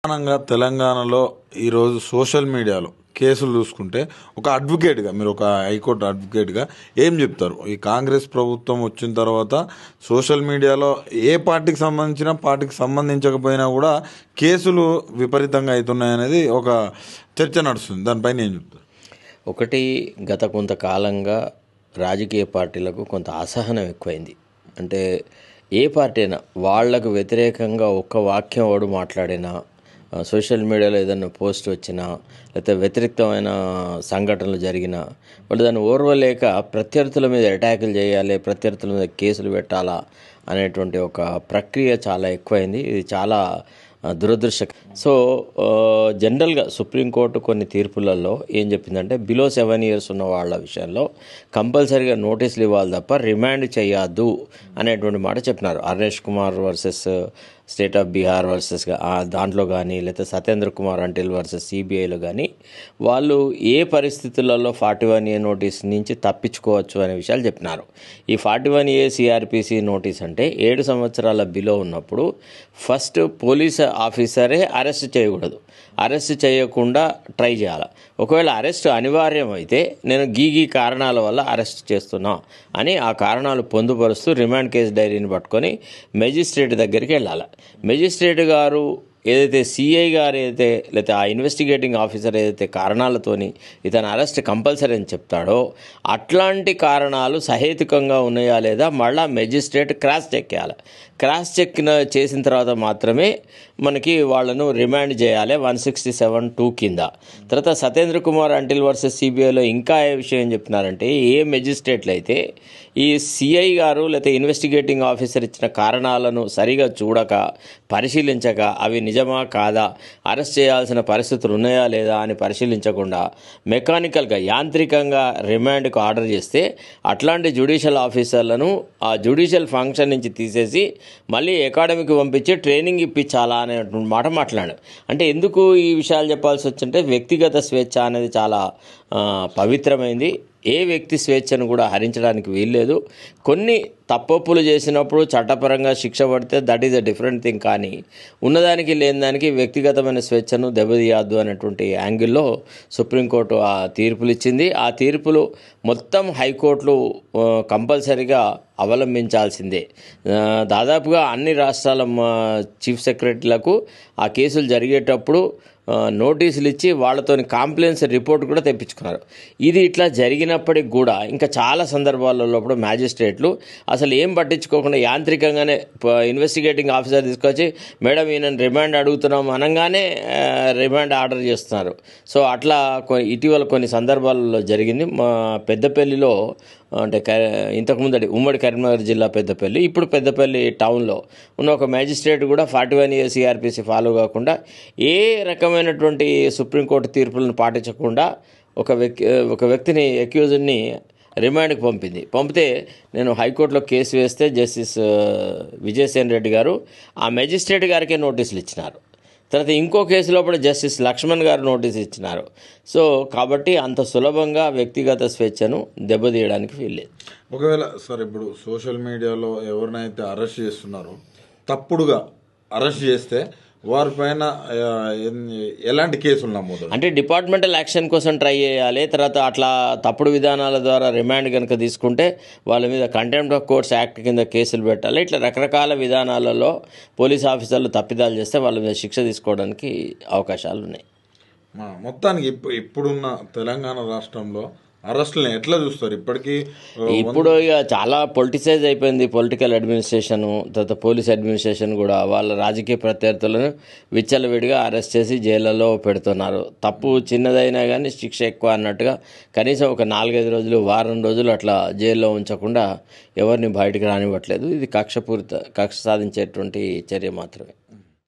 ప్రధానంగా తెలంగాణలో ఈరోజు సోషల్ మీడియాలో కేసులు చూసుకుంటే ఒక అడ్వకేట్గా, మీరు ఒక హైకోర్టు అడ్వకేట్గా ఏం చెప్తారు? ఈ కాంగ్రెస్ ప్రభుత్వం వచ్చిన తర్వాత సోషల్ మీడియాలో ఏ పార్టీకి సంబంధించిన పార్టీకి సంబంధించకపోయినా కూడా కేసులు విపరీతంగా అవుతున్నాయనేది ఒక చర్చ నడుస్తుంది. దానిపైన ఏం చెప్తారు? ఒకటి, గత కొంతకాలంగా రాజకీయ పార్టీలకు కొంత అసహనం ఎక్కువైంది. అంటే ఏ పార్టీ అయినా వాళ్లకు వ్యతిరేకంగా ఒక్క వాక్యం వాడు మాట్లాడినా, సోషల్ మీడియాలో ఏదైనా పోస్ట్ వచ్చినా, లేకపోతే వ్యతిరేకమైన సంఘటనలు జరిగినా వాళ్ళు దాన్ని ఓర్వలేక ప్రత్యర్థుల మీద అటాకులు చేయాలి, ప్రత్యర్థుల మీద కేసులు పెట్టాలా అనేటువంటి ఒక ప్రక్రియ చాలా ఎక్కువైంది. ఇది చాలా దురదృష్టకరం. సో జనరల్గా సుప్రీంకోర్టు కొన్ని తీర్పులలో ఏం చెప్పిందంటే, బిలో 7 years ఉన్న వాళ్ళ విషయంలో కంపల్సరీగా నోటీసులు ఇవ్వాలి తప్ప రిమాండ్ చేయొద్దు అనేటువంటి మాట చెప్పినారు. Arnesh Kumar versus state of Bihar versus దాంట్లో కానీ, లేకపోతే సత్యేంద్ర కుమార్ అంటిల్ వర్సెస్ సిబిఐలో కానీ వాళ్ళు ఏ పరిస్థితులలో 41A నోటీస్ నుంచి తప్పించుకోవచ్చు అనే విషయాలు చెప్పినారు. ఈ 41A సిఆర్పిసి నోటీస్ అంటే 7 సంవత్సరాల బిలో ఉన్నప్పుడు ఫస్ట్ పోలీస్ ఆఫీసరే అరెస్ట్ చేయకూడదు, అరెస్ట్ చేయకుండా ట్రై చేయాలి. ఒకవేళ అరెస్ట్ అనివార్యం అయితే నేను గీ కారణాల వల్ల అరెస్ట్ చేస్తున్నా అని ఆ కారణాలు పొందుపరుస్తూ రిమాండ్ కేసు డైరీని పట్టుకొని మెజిస్ట్రేట్ దగ్గరికి వెళ్ళాలి. మెజిస్ట్రేట్ గారు ఏదైతే సిఐ గారు ఏదైతే లేకపోతే ఆ ఇన్వెస్టిగేటింగ్ ఆఫీసర్ ఏదైతే కారణాలతోని ఇతను అరెస్ట్ కంపల్సరీ అని చెప్తాడో అట్లాంటి కారణాలు సహేతుకంగా ఉన్నాయా లేదా మళ్ళీ మెజిస్ట్రేట్ క్రాస్ చెక్ చేయాలి. క్రాస్ చెక్ చేసిన తర్వాత మాత్రమే మనకి వాళ్ళను రిమాండ్ చేయాలి 167(2) కింద. తర్వాత సత్యేంద్ర కుమార్ అంటిల్ వర్సెస్ సిబిఐలో ఇంకా ఏ విషయం చెప్తున్నారంటే, ఏ మెజిస్ట్రేట్లు అయితే ఈ సిఐ గారు లేకపోతే ఇన్వెస్టిగేటింగ్ ఆఫీసర్ ఇచ్చిన కారణాలను సరిగా చూడక, పరిశీలించక అవి నిజమా కాదా, అరెస్ట్ చేయాల్సిన పరిస్థితులు ఉన్నాయా లేదా అని పరిశీలించకుండా మెకానికల్గా యాంత్రికంగా రిమాండ్కు ఆర్డర్ చేస్తే అట్లాంటి జ్యుడిషియల్ ఆఫీసర్లను ఆ జ్యుడిషియల్ ఫంక్షన్ నుంచి తీసేసి మళ్ళీ అకాడమీకి పంపించి ట్రైనింగ్ ఇప్పించాలా అనే మాట మాట్లాడాడు. అంటే ఎందుకు ఈ విషయాలు చెప్పాల్సి వచ్చింటే, వ్యక్తిగత స్వేచ్ఛ అనేది చాలా పవిత్రమైంది. ఏ వ్యక్తి స్వేచ్ఛను కూడా హరించడానికి వీల్లేదు. కొన్ని తప్పొప్పులు చేసినప్పుడు చట్టపరంగా శిక్ష పడితే that is a different thing. కానీ ఉన్నదానికి లేని దానికి వ్యక్తిగతమైన స్వేచ్ఛను దెబ్బతీయద్దు అనేటువంటి యాంగిల్లో సుప్రీంకోర్టు ఆ తీర్పులు ఇచ్చింది. ఆ తీర్పులు మొత్తం హైకోర్టులు కంపల్సరీగా అవలంబించాల్సిందే. దాదాపుగా అన్ని రాష్ట్రాల చీఫ్ సెక్రటరీలకు ఆ కేసులు జరిగేటప్పుడు నోటీసులు ఇచ్చి వాళ్ళతోని కాంప్లైంట్స్ రిపోర్ట్ కూడా తెప్పించుకున్నారు. ఇది ఇట్లా జరిగినప్పటికి కూడా ఇంకా చాలా సందర్భాలలో కూడా మ్యాజిస్ట్రేట్లు అసలు ఏం పట్టించుకోకుండా యాంత్రికంగానే ఇన్వెస్టిగేటింగ్ ఆఫీసర్ తీసుకొచ్చి మేడం ఈయనను రిమాండ్ అడుగుతున్నాం అనగానే రిమాండ్ ఆర్డర్ చేస్తున్నారు. సో అట్లా ఇటీవల కొన్ని సందర్భాలలో జరిగింది. మా పెద్దపల్లిలో, అంటే ఇంతకుముందు ఉమ్మడి కరీంనగర్ జిల్లా పెద్దపల్లి, ఇప్పుడు పెద్దపల్లి టౌన్లో ఉన్న ఒక మ్యాజిస్ట్రేట్ కూడా 41A సిఆర్పిసి ఫాలో కాకుండా ఏ రకమైనటువంటి సుప్రీంకోర్టు తీర్పులను పాటించకుండా ఒక వ్యక్తిని అక్యూజ్డ్ని రిమాండ్కి పంపితే నేను హైకోర్టులో కేసు వేస్తే జస్టిస్ విజయసేన్ రెడ్డి గారు ఆ మెజిస్ట్రేట్ గారికే నోటీసులు ఇచ్చినారు. తర్వాత ఇంకో కేసులో కూడా జస్టిస్ లక్ష్మణ్ గారు నోటీస్ ఇచ్చినారు. సో కాబట్టి అంత సులభంగా వ్యక్తిగత స్వేచ్ఛను దెబ్బతీయడానికి వీల్లేదు. ఒకవేళ సార్ ఇప్పుడు సోషల్ మీడియాలో ఎవరినైతే అరెస్ట్ చేస్తున్నారో, తప్పుడుగా అరెస్ట్ చేస్తే వారిపైన ఎలాంటి కేసులు నమోదు? అంటే డిపార్ట్మెంటల్ యాక్షన్ కోసం ట్రై చేయాలి. తర్వాత అట్లా తప్పుడు విధానాల ద్వారా రిమాండ్ కనుక తీసుకుంటే వాళ్ళ మీద కంటెంప్ట్ ఆఫ్ కోర్ట్స్ యాక్ట్ కింద కేసులు పెట్టాలి. ఇట్లా రకరకాల విధానాలలో పోలీస్ ఆఫీసర్లు తప్పిదాలు చేస్తే వాళ్ళ మీద శిక్ష తీసుకోవడానికి అవకాశాలు ఉన్నాయి. మొత్తానికి ఇప్పుడున్న తెలంగాణ రాష్ట్రంలో అరెస్టులను ఎట్లా చూస్తారు? ఇప్పుడు ఇక చాలా పొలిటిసైజ్ అయిపోయింది పొలిటికల్ అడ్మినిస్ట్రేషన్. తర్వాత పోలీస్ అడ్మినిస్ట్రేషన్ కూడా వాళ్ళ రాజకీయ ప్రత్యర్థులను విచ్చలవిడిగా అరెస్ట్ చేసి జైళ్ళలో పెడుతున్నారు. తప్పు చిన్నదైనా కానీ శిక్ష ఎక్కువ అన్నట్టుగా కనీసం ఒక 4-5 రోజులు, వారం రోజులు అట్లా జైల్లో ఉంచకుండా ఎవరిని బయటికి రానివ్వట్లేదు. ఇది కక్ష సాధించేటువంటి చర్య మాత్రమే.